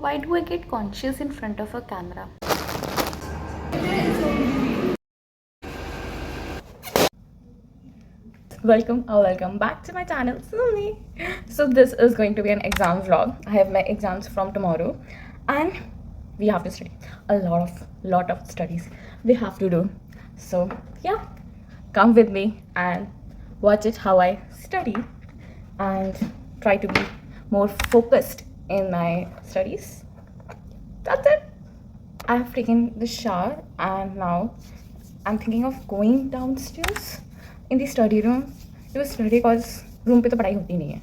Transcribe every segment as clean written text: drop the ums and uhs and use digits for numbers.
Why do I get conscious in front of a camera? Welcome back to my channel, Sunny. So this is going to be an exam vlog. I have my exams from tomorrow, and we have to study a lot of studies we have to do. So yeah, come with me and watch it how I study and try to be more focused in my studies. That's it. I have taken the shower and now I'm thinking of going downstairs in the study room to study cause room पे तो पढ़ाई होती नहीं है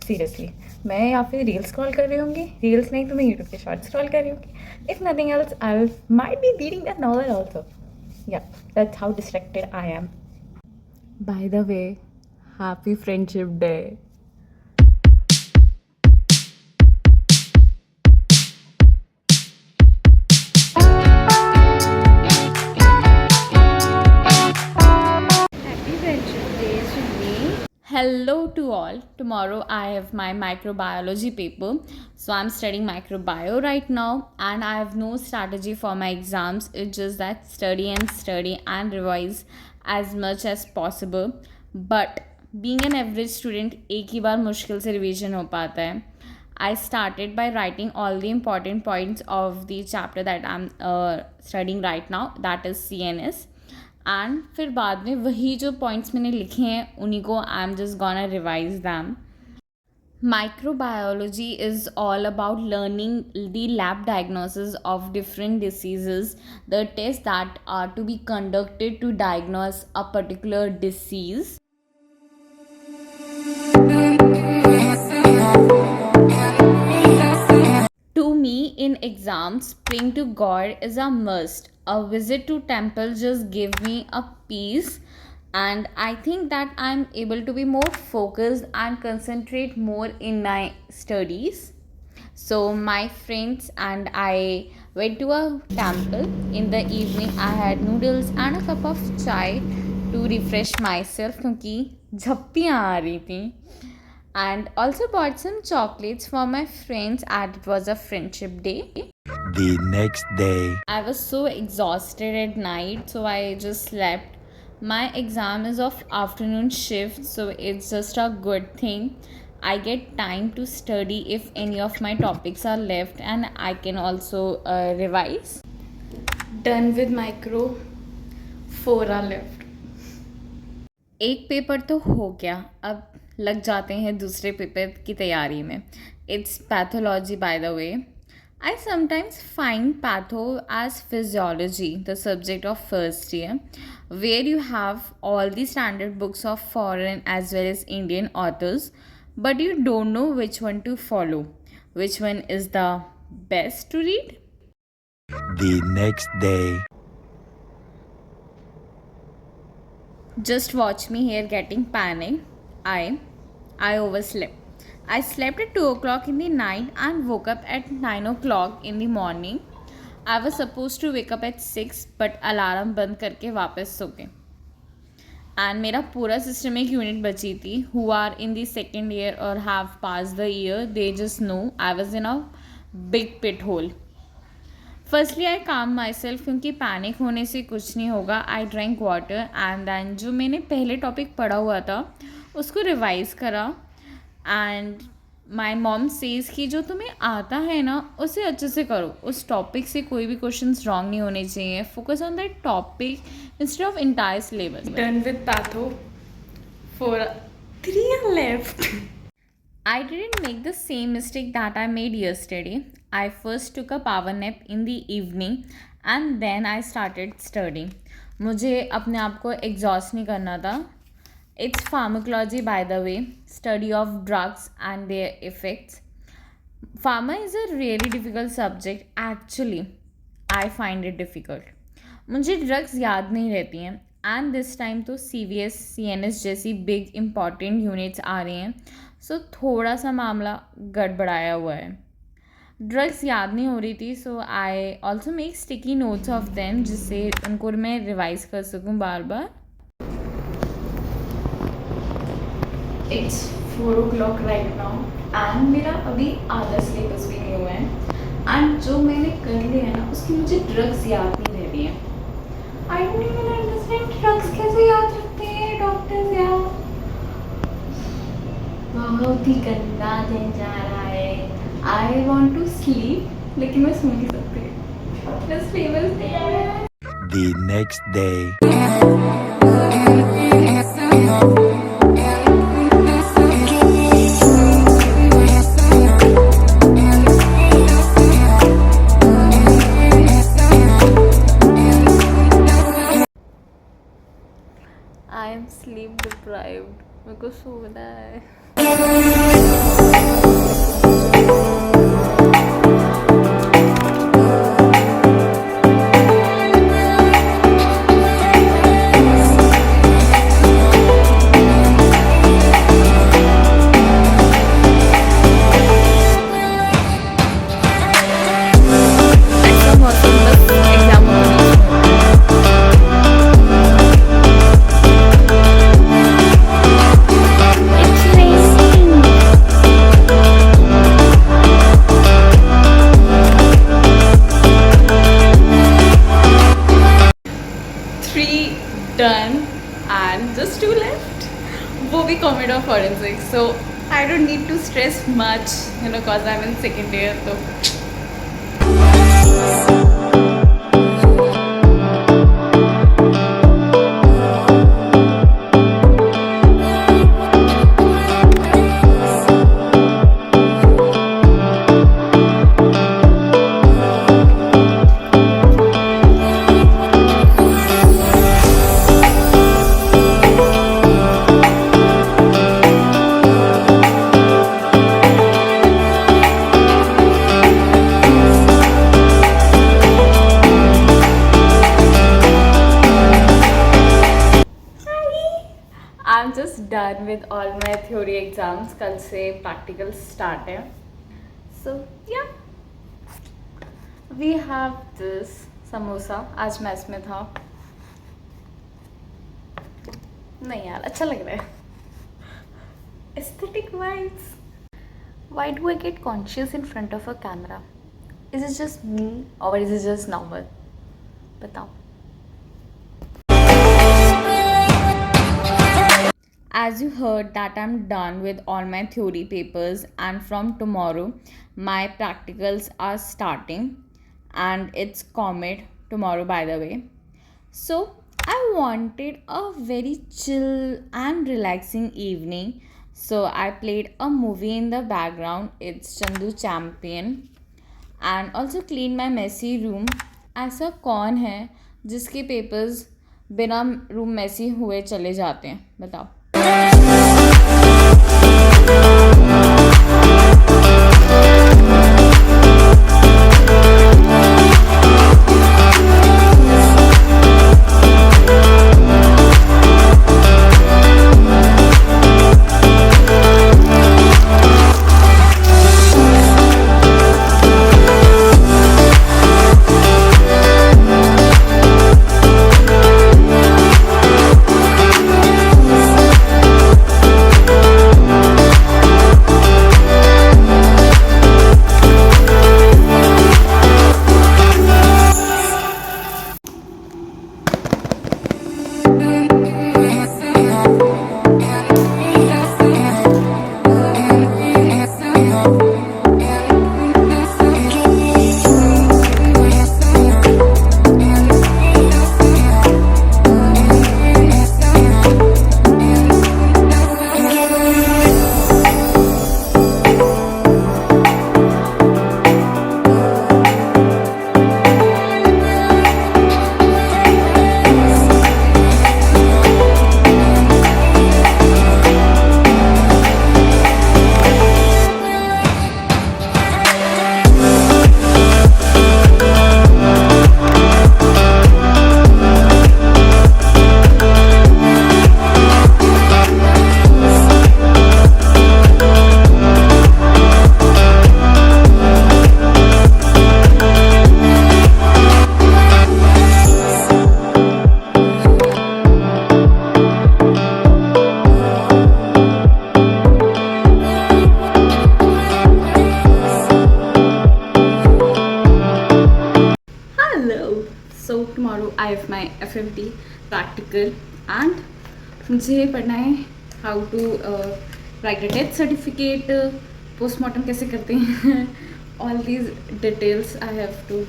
seriously. मैं या फिर reels scroll कर रही होंगी, रील्स नहीं तो मैं यूट्यूब के शॉर्ट स्क्रॉल कर रही होंगी. If nothing else I might be reading a novel also. या that's how distracted I am. By the way, happy friendship day. Happy Friendship Day to me. Hello to all. Tomorrow I have my microbiology paper. So I'm studying microbio right now and I have no strategy for my exams. It's just that study and revise as much as possible. But being an average student, एक ही बार मुश्किल से revision हो पाता है. I started by writing all the important points of the chapter that I'm studying right now, that is CNS. And फिर बाद में वही जो पॉइंट्स मैंने लिखे हैं उन्हीं को I am just gonna revise them. Microbiology is all about learning the lab diagnosis of different diseases, the tests that are to be conducted to diagnose a particular disease. To me, in exams, praying to God is a must. A visit to temple just give me a peace, and I think that I'm able to be more focused and concentrate more in my studies. So my friends and I went to a temple. In the evening, I had noodles and a cup of chai to refresh myself क्योंकि झप्पियाँ आ रही थी. And also bought some chocolates for my friends as it was a friendship day. The next day. I was so exhausted at night, so I just slept. My exam is of afternoon shift, so it's just a good thing. I get time to study if any of my topics are left, and I can also revise. Done with micro, 4 are left. एक paper तो हो गया, अब लग जाते हैं दूसरे paper की तैयारी में. It's pathology bye the way. I sometimes find patho as physiology, the subject of first year, where you have all the standard books of foreign as well as Indian authors, but you don't know which one to follow, which one is the best to read. The next day. Just watch me here getting panicked. I overslept. I slept at 2 o'clock in the night and woke up at 9 o'clock in the morning. I was supposed to wake up at 6 but alarm बंद करके वापस सो गए. And मेरा पूरा system एक unit बची थी. Who are in the second year or have passed the year, they just know I was in a big pit hole. Firstly I काम माई सेल्फ क्योंकि पैनिक होने से कुछ नहीं होगा. I drink water and then जो मैंने पहले टॉपिक पढ़ा हुआ था उसको रिवाइज़ करा. एंड माई मॉम सेज कि जो तुम्हें आता है ना उसे अच्छे से करो, उस टॉपिक से कोई भी क्वेश्चंस रॉन्ग नहीं होने चाहिए. Focus on that topic instead of entire syllabus. Done with patho, 4 3 are left. I didn't make the same mistake that I made yesterday. I first took a power nap in the evening and then I started studying. मुझे अपने आप को exhaust नहीं करना था. It's pharmacology by the way, study of drugs and their effects. Pharma is a really difficult subject. Actually, I find it difficult. मुझे drugs याद नहीं रहती हैं एंड दिस टाइम तो CVS CNS जैसी बिग इम्पॉर्टेंट यूनिट्स आ रही हैं. सो थोड़ा सा मामला गड़बड़ाया हुआ है. ड्रग्स याद नहीं हो रही थी, so I also make sticky notes of them जिससे उनको मैं रिवाइज कर सकूँ बार बार. It's 4 o'clock right now and मेरा अभी आधा सिलेबस भी नहीं हुआ है. एंड जो मैंने कर लिया है ना उसकी मुझे ड्रग्स याद नहीं रह रही हैं. I don't even understand drugs कैसे याद रखते हैं डॉक्टर्स यार. बहुत ही गंदा दिन जा रहा है. आई वॉन्ट टू स्लीप लेकिन मैं सो नहीं सकती. बस फेमस डे है. The next day. I am sleep deprived. मेरे को सोना है. ऐसा मौसम बस एग्जाम होने. Done and just 2 left. वो भी comedy of forensics. So I don't need to stress much, cause I'm in second year. So I'm just done with all my theory exams. कल से practical start है. So yeah, we have this samosa. आज maths में था. नहीं यार अच्छा लग रहा है. Aesthetic vibes. Why do I get conscious in front of a camera? Is it just me or is it just normal? बताओ. As you heard that I'm done with all my theory papers and from tomorrow my practicals are starting and it's comet tomorrow by the way. So I wanted a very chill and relaxing evening. So I played a movie in the background. It's Chandu Champion and also cleaned my messy room. ऐसा कौन है जिसके papers बिना room Massey हुए चले जाते हैं बताओ. I have my FMT practical and मुझे पढ़ना है how to write a death certificate, postmortem कैसे करते हैं, all these details I have to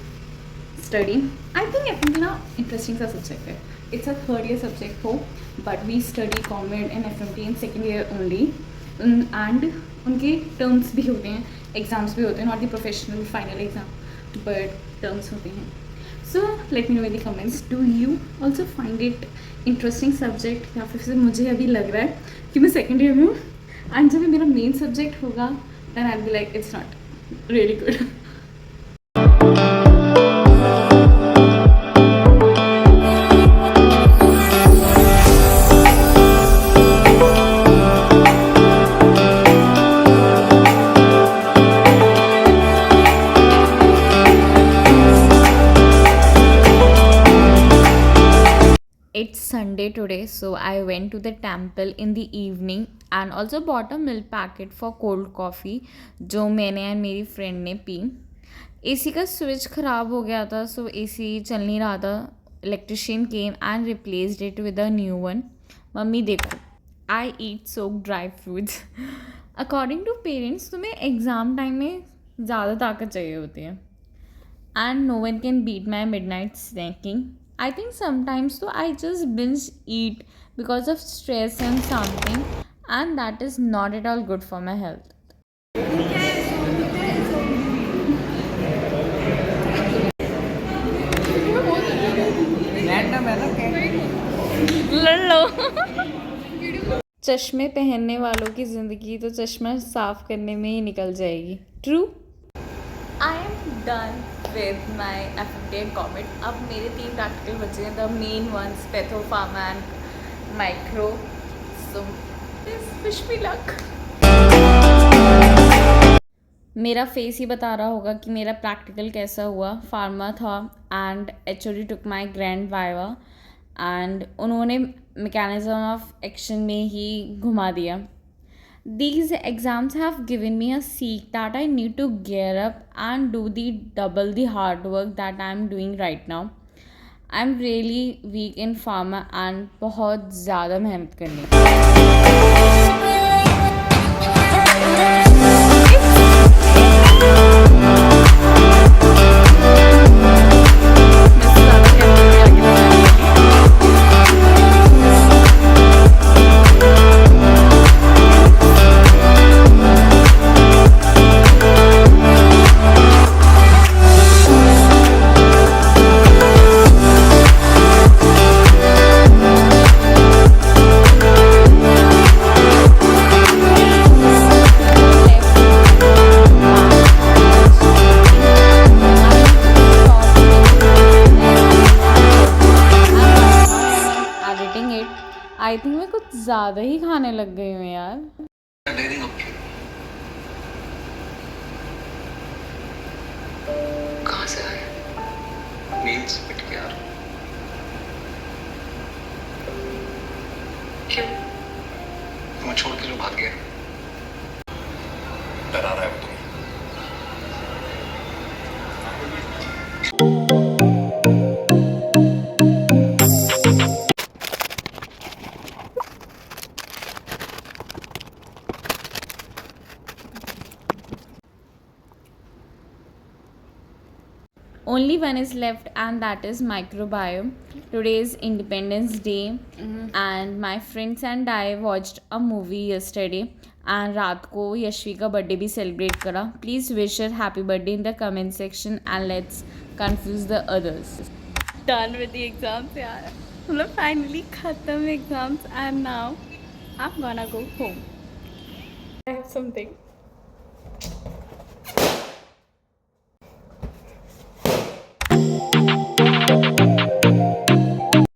study. I think FMT ना interesting सा subject है. It's a third year subject हो, but we study comment and FMT in second year only. And उनके terms भी होते हैं, exams भी होते हैं, not the professional final exam, but terms होते हैं. So let me know in the comments. Do you also find it interesting subject या फिर से मुझे अभी लग रहा है कि मैं second year में हूँ and जब मेरा main subject होगा then I'll be like it's not really good. It's Sunday today, so I went to the temple in the evening and also bought a milk packet for cold coffee जो मैंने और मेरी friend ने P. AC का switch ख़राब हो गया था, so AC चल नहीं रहा था. Electrician came and replaced it with a new one. Mummy देखो, I eat soaked dry fruits. According to parents, तुम्हें एग्ज़ाम टाइम में ज़्यादा ताकत चाहिए होती है. And no one can beat my midnight snacking. I think sometimes though I just binge eat because of stress and something, and that is not at all good for my health. लड़ लो. चश्मे पहनने वालों की ज़िंदगी तो चश्मा साफ करने में ही निकल जाएगी. True? I am done with my FMT and comment. अब मेरे 3 प्रैक्टिकल बचे हैं, the main ones patho, pharma and micro. So wish me luck. मेरा फेस ही बता रहा होगा कि मेरा प्रैक्टिकल कैसा हुआ. फार्मा था and HOD took my grand viva and उन्होंने मैकेनिज्म ऑफ एक्शन में ही घुमा दिया. These exams have given me a seek that I need to gear up and do the double the hard work that I am doing right now. I'm really weak in pharma and बहुत ज़्यादा मेहनत करनी है. I think मैं कुछ ज़्यादा ही खाने लग गई हूँ यार. कहाँ से आए? मील्स पिट के यार. क्यों? तुम्हें छोड़ के जो भाग गया. डरा रहा है वो तुम्हें. Only one is left and that is microbiome. Today is Independence Day and my friends and I watched a movie yesterday and रात को यशवी का बर्थडे भी सेलिब्रेट करा. Please wish her happy birthday in the comment section and let's confuse the others. Done with the exams यार. मतलब finally खत्म exams and now I'm gonna go home. I have something.